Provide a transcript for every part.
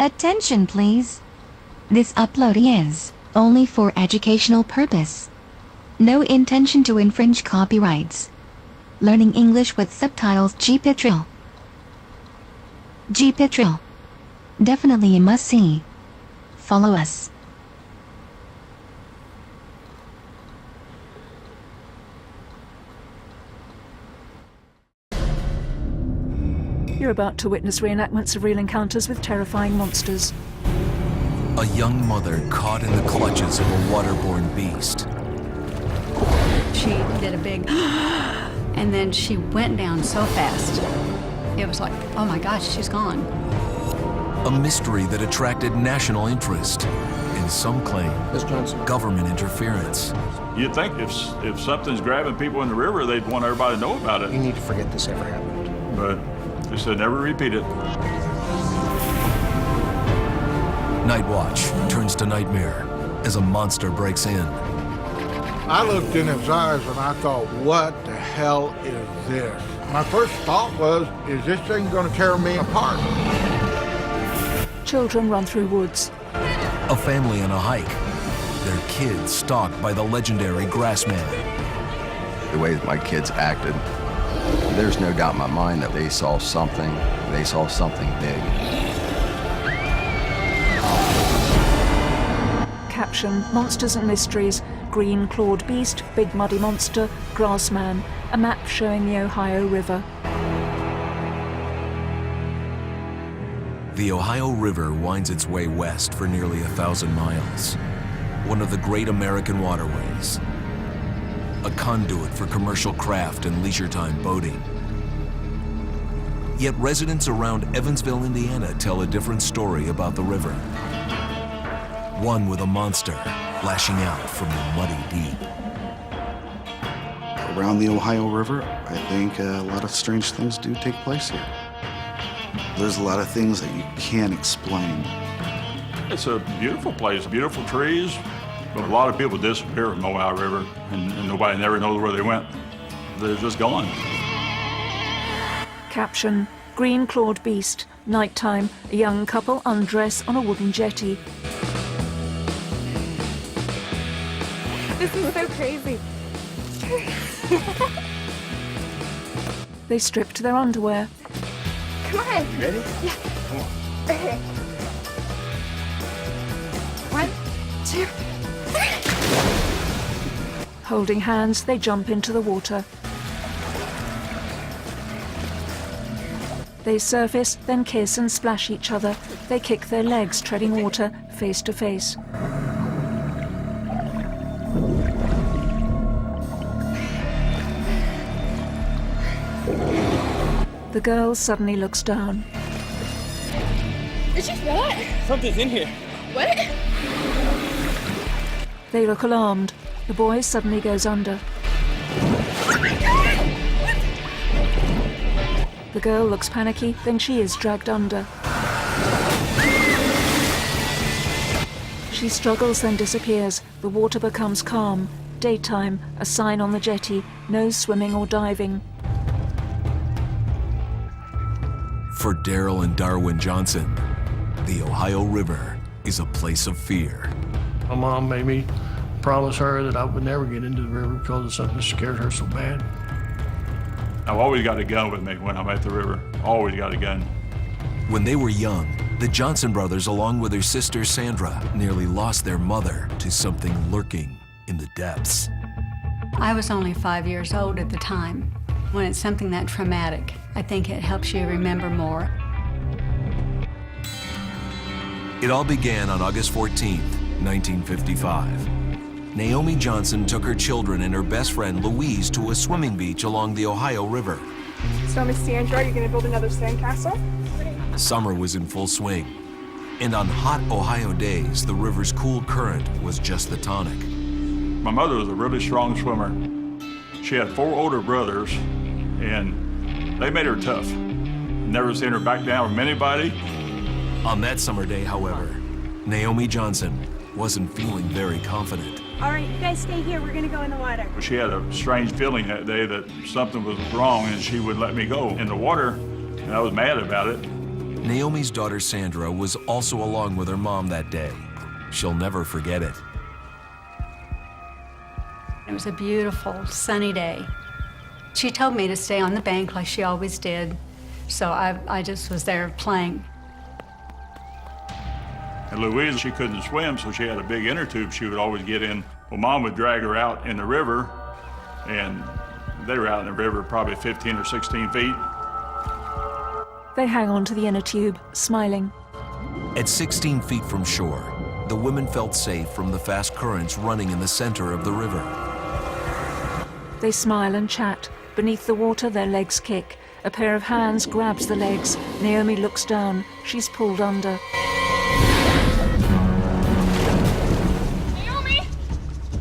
Attention please. This upload is only for educational purpose. No intention to infringe copyrights. Learning English with subtitles. GPITRAL. GPITRAL. Definitely a must-see. Follow us. You're about to witness reenactments of real encounters with terrifying monsters. A young mother caught in the clutches of a waterborne beast. She did a big and then she went down so fast. It was like, oh my gosh, she's gone. A mystery that attracted national interest. And some claim government interference. You'd think if something's grabbing people in the river, they'd want everybody to know about it. You need to forget this ever happened. But they said never repeat it. Night watch turns to nightmare as a monster breaks in. I looked in his eyes and I thought, what the hell is this? My first thought was, is this thing going to tear me apart? Children run through woods. A family on a hike. Their kids stalked by the legendary Grassman. The way that my kids acted, there's no doubt in my mind that they saw something big. Caption: Monsters and Mysteries, Green Clawed Beast, Big Muddy Monster, Grassman, a map showing the Ohio River. The Ohio River winds its way west for nearly 1,000 miles. One of the great American waterways. A conduit for commercial craft and leisure time boating. Yet residents around Evansville, Indiana tell a different story about the river. One with a monster lashing out from the muddy deep. Around the Ohio River, I think a lot of strange things do take place here. There's a lot of things that you can't explain. It's a beautiful place, beautiful trees, but a lot of people disappear from the Ohio River, and nobody never knows where they went. They're just gone. Caption: Green Clawed Beast, nighttime, a young couple undress on a wooden jetty. This is so crazy. They strip to their underwear. Come on. You ready? Yeah. Okay. 1, 2, 3. Holding hands, they jump into the water. They surface, then kiss and splash each other. They kick their legs, treading water, face to face. The girl suddenly looks down. Did you feel it? Something's in here. What? They look alarmed. The boy suddenly goes under. Oh my God! The girl looks panicky, then she is dragged under. She struggles, then disappears. The water becomes calm. Daytime, a sign on the jetty, no swimming or diving. For Daryl and Darwin Johnson, the Ohio River is a place of fear. My mom made me promise her that I would never get into the river because of something that scared her so bad. I've always got a gun with me when I'm at the river. Always got a gun. When they were young, the Johnson brothers, along with their sister Sandra, nearly lost their mother to something lurking in the depths. I was only 5 years old at the time. When it's something that traumatic, I think it helps you remember more. It all began on August 14th, 1955. Naomi Johnson took her children and her best friend Louise to a swimming beach along the Ohio River. So, Miss Sandra, you're going to build another sandcastle? Summer was in full swing, and on hot Ohio days, the river's cool current was just the tonic. My mother was a really strong swimmer. She had 4 older brothers, and they made her tough. Never seen her back down from anybody. On that summer day, however, Naomi Johnson wasn't feeling very confident. All right, you guys stay here. We're going to go in the water. She had a strange feeling that day that something was wrong, and she would let me go in the water, and I was mad about it. Naomi's daughter Sandra was also along with her mom that day. She'll never forget it. It was a beautiful, sunny day. She told me to stay on the bank like she always did, so I just was there playing. And Louise, she couldn't swim, so she had a big inner tube she would always get in. Well, Mom would drag her out in the river, and they were out in the river probably 15 or 16 feet. They hang on to the inner tube, smiling. At 16 feet from shore, the women felt safe from the fast currents running in the center of the river. They smile and chat. Beneath the water, their legs kick. A pair of hands grabs the legs. Naomi looks down. She's pulled under.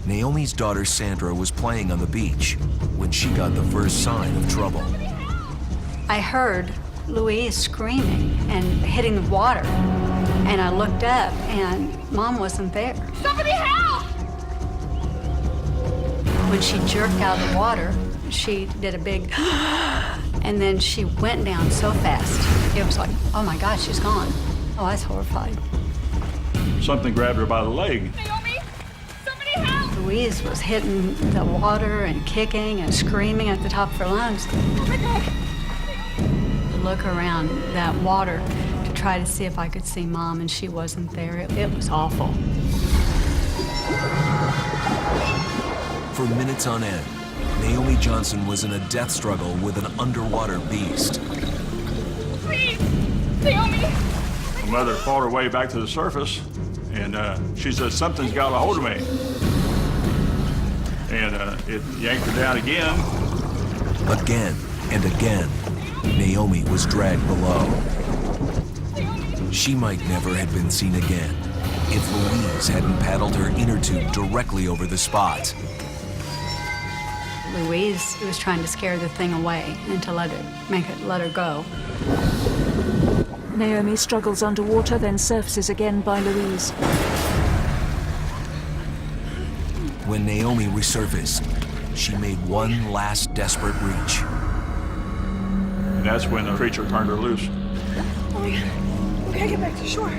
Naomi's daughter Sandra was playing on the beach when she got the first sign of trouble. I heard Louise screaming and hitting the water, and I looked up, and Mom wasn't there. Somebody help! When she jerked out of the water, she did a big and then she went down so fast. It was like, oh my God, she's gone. Oh, I was horrified. Something grabbed her by the leg. Naomi, somebody help! Louise was hitting the water and kicking and screaming at the top of her lungs. Oh my God. Look around that water to try to see if I could see Mom, and she wasn't there. It was awful. For minutes on end, Naomi Johnson was in a death struggle with an underwater beast. Please, Naomi. My mother fought her way back to the surface, and she said, something's got a hold of me. And it yanked her down again. Again and again, Naomi was dragged below. She might never have been seen again if Louise hadn't paddled her inner tube directly over the spot. Louise was trying to scare the thing away and to let her go. Naomi struggles underwater, then surfaces again by Louise. When Naomi resurfaced, she made one last desperate reach. And that's when the creature turned her loose. Oh my God. We gotta get back to shore.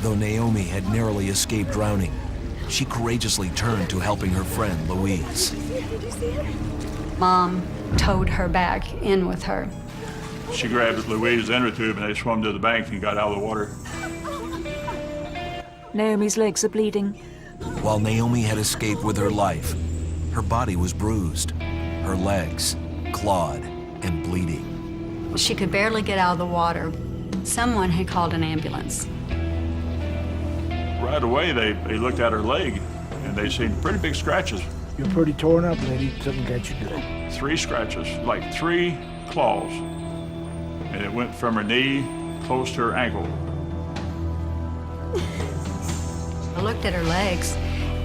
Though Naomi had narrowly escaped drowning, she courageously turned to helping her friend, Louise. Did you see it? Mom towed her back in with her. She grabbed Louise's inner tube and they swam to the bank and got out of the water. Naomi's legs are bleeding. While Naomi had escaped with her life, her body was bruised, her legs clawed and bleeding. She could barely get out of the water. Someone had called an ambulance. Right away, they looked at her leg, and they seen pretty big scratches. You're pretty torn up, lady. Something got you good. 3 scratches, like 3 claws. And it went from her knee close to her ankle. I looked at her legs,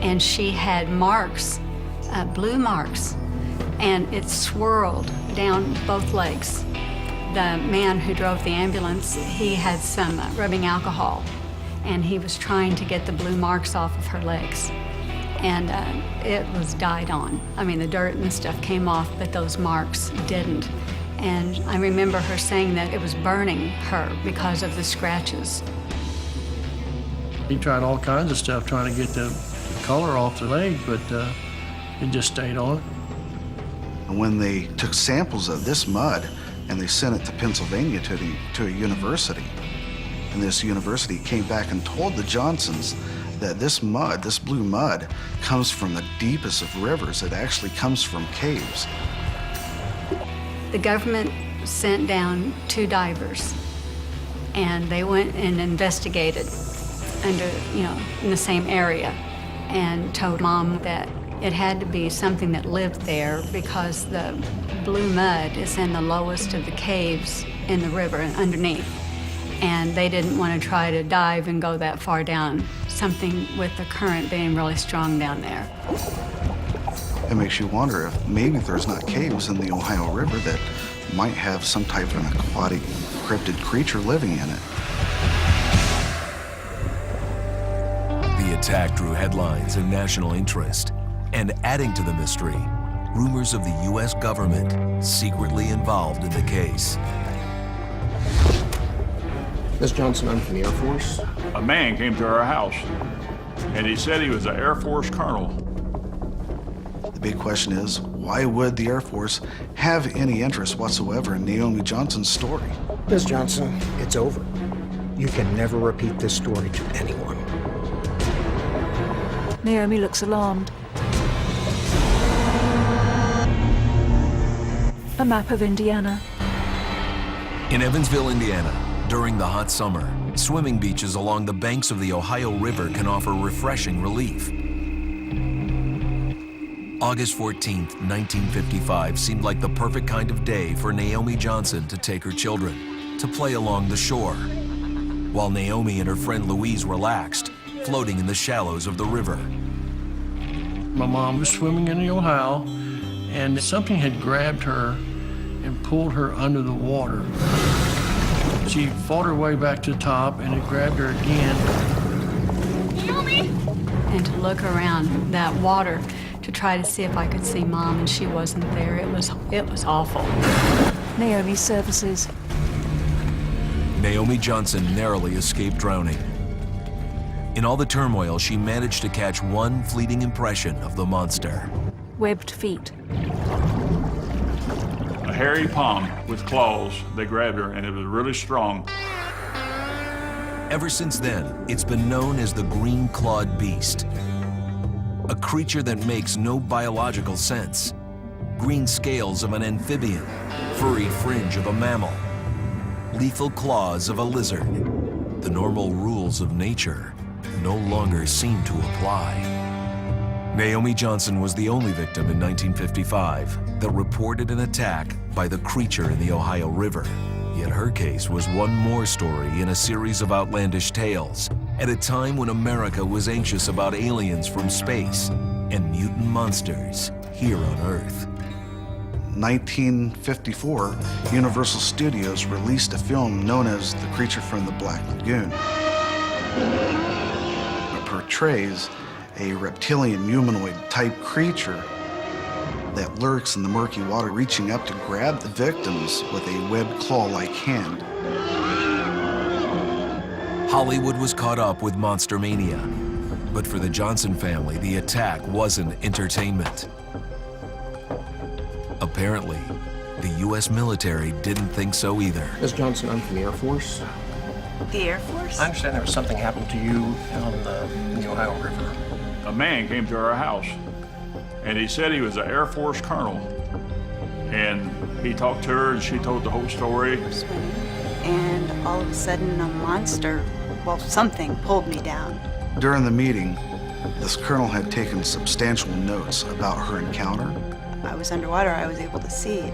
and she had marks, blue marks, and it swirled down both legs. The man who drove the ambulance, he had some rubbing alcohol, and he was trying to get the blue marks off of her legs. And it was dyed on. I mean, the dirt and the stuff came off, but those marks didn't. And I remember her saying that it was burning her because of the scratches. He tried all kinds of stuff trying to get the color off the leg, but it just stayed on. And when they took samples of this mud and they sent it to Pennsylvania to a university, and this university came back and told the Johnsons that this mud, this blue mud, comes from the deepest of rivers. It actually comes from caves. The government sent down 2 divers, and they went and investigated in the same area, and told Mom that it had to be something that lived there because the blue mud is in the lowest of the caves in the river underneath. And they didn't want to try to dive and go that far down, something with the current being really strong down there. It makes you wonder if maybe there's not caves in the Ohio River that might have some type of an aquatic cryptid creature living in it. The attack drew headlines and national interest, and adding to the mystery rumors of the U.S. government secretly involved in the case. Ms. Johnson, I'm from the Air Force. A man came to our house, and he said he was an Air Force colonel. The big question is, why would the Air Force have any interest whatsoever in Naomi Johnson's story? Ms. Johnson, it's over. You can never repeat this story to anyone. Naomi looks alarmed. A map of Indiana. In Evansville, Indiana, during the hot summer, swimming beaches along the banks of the Ohio River can offer refreshing relief. August 14th, 1955 seemed like the perfect kind of day for Naomi Johnson to take her children to play along the shore, while Naomi and her friend Louise relaxed, floating in the shallows of the river. My mom was swimming in the Ohio, and something had grabbed her and pulled her under the water. She fought her way back to the top, and it grabbed her again. Naomi! And to look around that water to try to see if I could see Mom, and she wasn't there. It was awful. Naomi surfaces. Naomi Johnson narrowly escaped drowning. In all the turmoil, she managed to catch one fleeting impression of the monster. Webbed feet. A hairy palm with claws. They grabbed her, and it was really strong. Ever since then, it's been known as the green-clawed beast, a creature that makes no biological sense. Green scales of an amphibian, furry fringe of a mammal, lethal claws of a lizard. The normal rules of nature no longer seem to apply. Naomi Johnson was the only victim in 1955 that reported an attack by the creature in the Ohio River. Yet her case was one more story in a series of outlandish tales at a time when America was anxious about aliens from space and mutant monsters here on Earth. 1954, Universal Studios released a film known as The Creature from the Black Lagoon. It portrays a reptilian humanoid type creature that lurks in the murky water, reaching up to grab the victims with a webbed claw-like hand. Hollywood was caught up with monster mania, but for the Johnson family, the attack wasn't entertainment. Apparently, the U.S. military didn't think so either. Ms. Johnson, I'm from the Air Force. The Air Force? I understand there was something happened to you in the Ohio River. A man came to our house, and he said he was an Air Force colonel. And he talked to her, and she told the whole story. Swimming, and all of a sudden a monster, well, something pulled me down. During the meeting, this colonel had taken substantial notes about her encounter. I was underwater, I was able to see.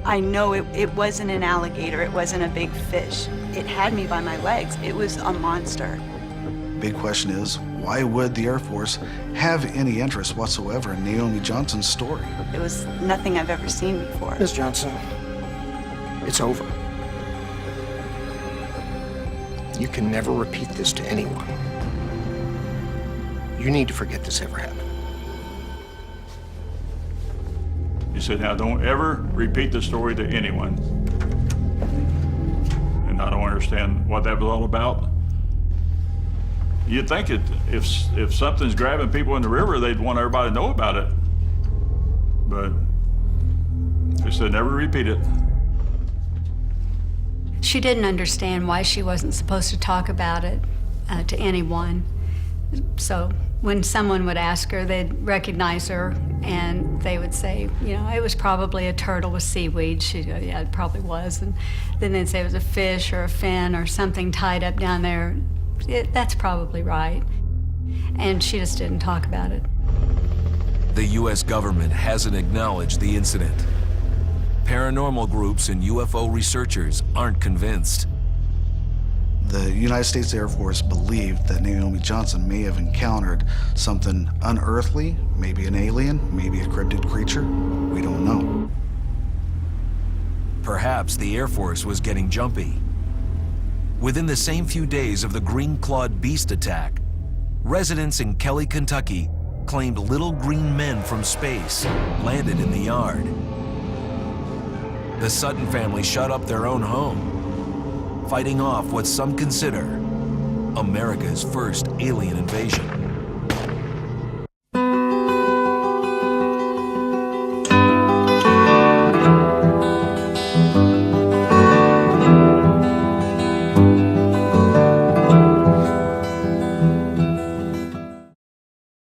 I know it wasn't an alligator, it wasn't a big fish. It had me by my legs. It was a monster. Big question is, why would the Air Force have any interest whatsoever in Naomi Johnson's story? It was nothing I've ever seen before. Ms. Johnson, it's over. You can never repeat this to anyone. You need to forget this ever happened. He said, now don't ever repeat the story to anyone. And I don't understand what that was all about. You'd think if something's grabbing people in the river, they'd want everybody to know about it. But they said never repeat it. She didn't understand why she wasn't supposed to talk about it to anyone. So when someone would ask her, they'd recognize her, and they would say, you know, it was probably a turtle with seaweed. She'd go, yeah, it probably was. And then they'd say it was a fish or a fin or something tied up down there. That's probably right. And she just didn't talk about it. The U.S. government hasn't acknowledged the incident. Paranormal groups and UFO researchers aren't convinced. The United States Air Force believed that Naomi Johnson may have encountered something unearthly, maybe an alien, maybe a cryptid creature. We don't know. Perhaps the Air Force was getting jumpy. Within the same few days of the green-clawed beast attack, residents in Kelly, Kentucky claimed little green men from space landed in the yard. The Sutton family shut up their own home, fighting off what some consider America's first alien invasion.